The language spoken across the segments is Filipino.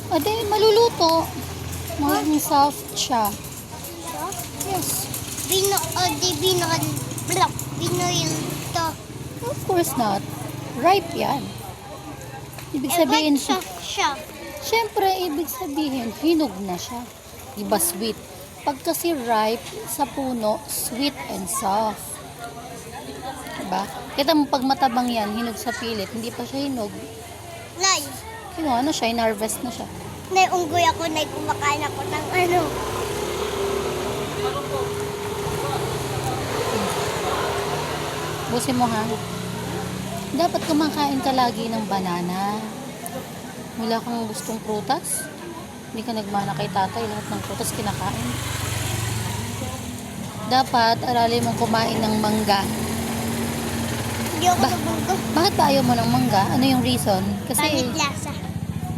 O di, maluluto. Maging soft siya. Yes. Bino yung to. Of course not. Ripe yan. Ibig sabihin, Siya. syempre, ibig sabihin, hinog na siya. Diba sweet? Pag kasi ripe sa puno, sweet and soft. Diba? Kita mo pag matabang yan, hinog sa pilit, hindi pa siya hinog. Nay, Kinuha na siya, in-harvest na siya. nay, unggoy ako, nay, kumakain ako ng ano. Busin mo ha. Dapat kumakain ka lagi ng banana. Wala kang gustong prutas. Hindi ka nagmana kay tatay. Lahat ng prutas kinakain. Dapat aralin mong kumain ng mangga. Hindi ako nabunggo. Bakit ba ayaw mo ng mangga? Ano yung reason? Kasi Pangit lasa.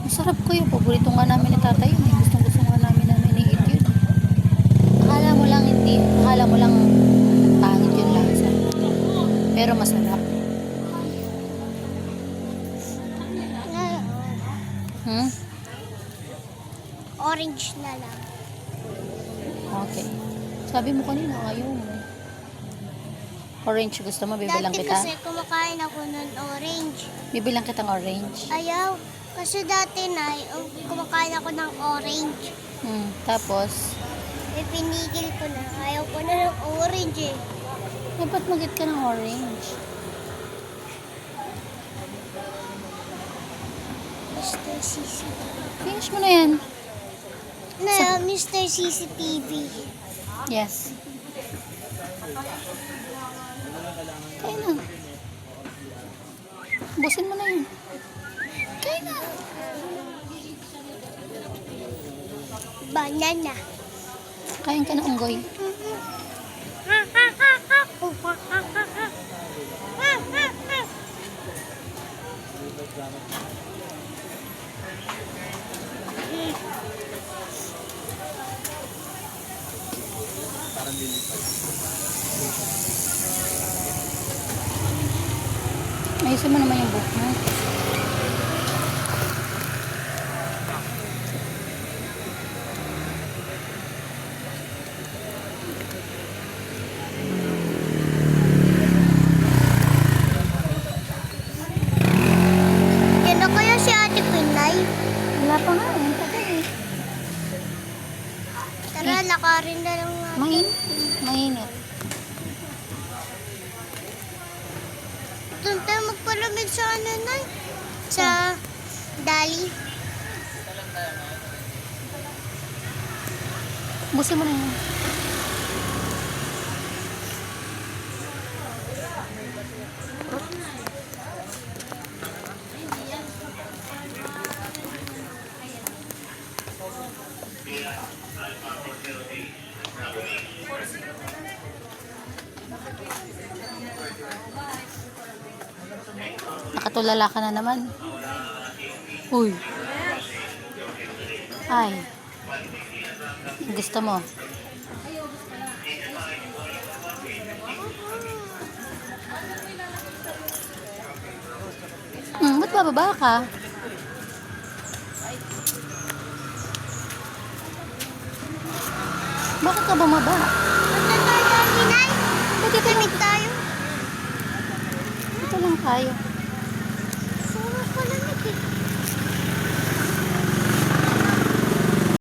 masarap ko yun. Paborito nga namin ni tatay yun. Gustong gusto nga namin na miniit yun. Akala mo lang hindi. Akala mo lang pangit yung lasa. Pero masarap. Hmm? Orange na lang. Okay. Sabi mo kanina, ayaw mo. Orange gusto mo, bibilang Dati kita. kasi kumakain ako ng orange. Bibilang kitang orange. Ayaw. Kasi dati na, kumakain ako ng orange. Tapos, Pinigil ko na. Ayaw ko na ng orange eh. dapat mag-get ka ng orange. Mr. CCTV. Finish mo na yan. Na, Mr. CCTV. Yes. Kaya na. Busin mo na yun. Kaya na. Banana. Kain ka na unggoy. Ayusin mo naman yung buhok mo. Yan na kaya si Ate Pinay. Wala pa nga eh. Tagal eh. Tara, lakarin na lang natin. Mainit. Doon tayo magpalamig sa ano na. Sa Dali. Busin mo na yun. Nakatulala ka na naman. Uy. Ay. Gusto mo? Ba't bababa ka? Bakit ka bumaba? Punta tayo, Pinay. Dito Lamig tayo. lang tayo.